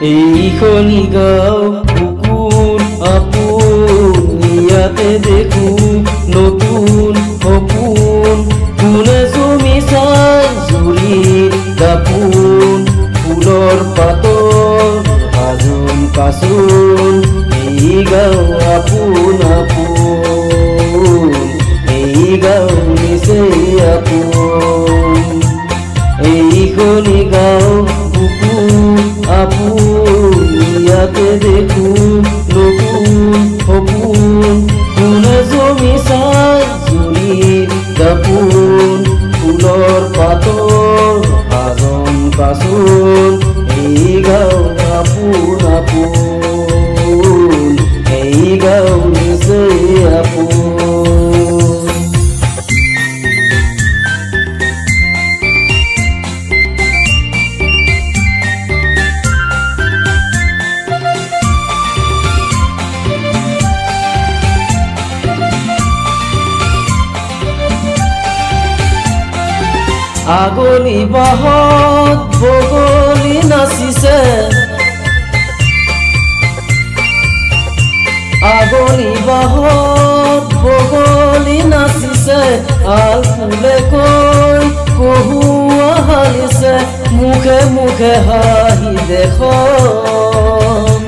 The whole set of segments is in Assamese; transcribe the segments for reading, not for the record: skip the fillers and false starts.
এইখনি গাঁও বুকুৰ আপোন ইয়াতে দেখো নতুন সপোন কোনে জমি চাই জুৰিৰ দাপোন ফুলৰ পাতৰ সাজোন কাচোন এই গাঁও আপোন আপোন এই গাঁও নিচেই আপোন এইখনি গাঁও বুকুৰ আপোন ইয়াতে দেখো নতুন সপোন কোনে জমি চাই জুৰিৰ দাপোন ফুলৰ পাতৰ সাজোন কাচোন এই গাঁও আপোন আপোন এই গাঁও নিচেই আপোন আগলি বাহত বগলি নাচিছে আগলি বাহত বগলি নাচিছে আল ফুলে কৈ কহুৱা হালিছে মুখে মুখে হাঁহি দেখোন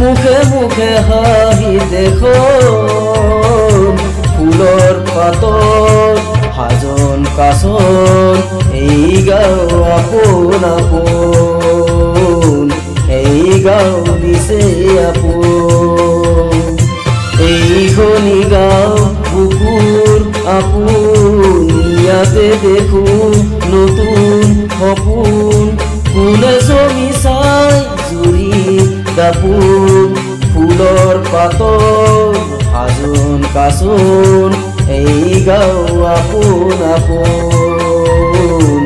মুখে মুখে হাঁহি দেখোন ফুলৰ পাতৰ সাজোন কাচোন এই গাঁও আপোন আপোন এই গাঁও নিচেই আপোন এইখনি গাঁও বুকুৰ আপোন ইয়াতে দেখো নতুন সপোন কোনে জমি চাই জুৰিৰ দাপোন ফুলৰ পাতৰ সাজোন কাচোন এই গাঁও আপোন আপোন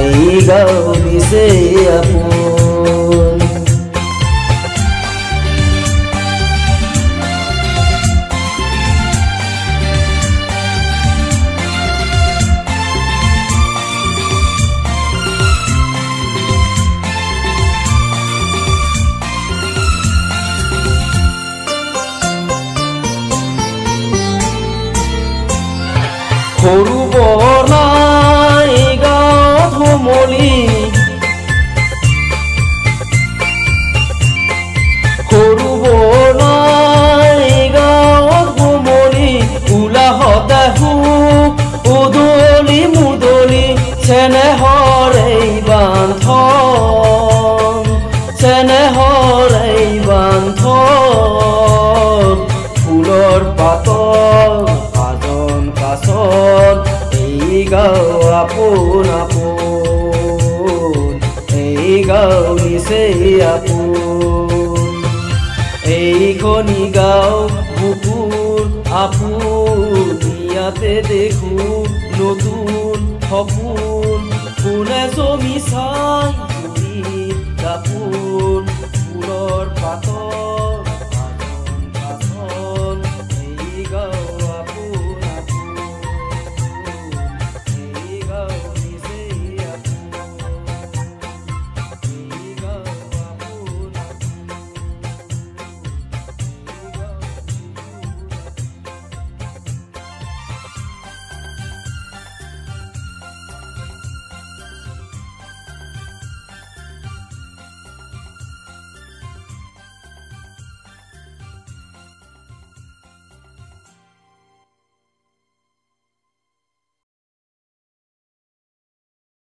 এই গাঁও নিচেই আপোন সৰু বনাই গাঁৱত সমলি সৰু বনাই গাঁৱত সমলি উলাহতে সুখ উদলি মুদলি চেনেহৰ এই বান্ধন চেনেহৰ এই বান্ধন ফুলৰ পাতৰ সাজোন কাচোন এই গাঁও আপোন আপোন এই গাঁও নিচেই আপোন এইখনি গাঁও বুকুৰ আপোন ইয়াতে দেখো নতুন সপোন কোনে জমি চাই জুৰিৰ দাপোন ফুলৰ পাতৰ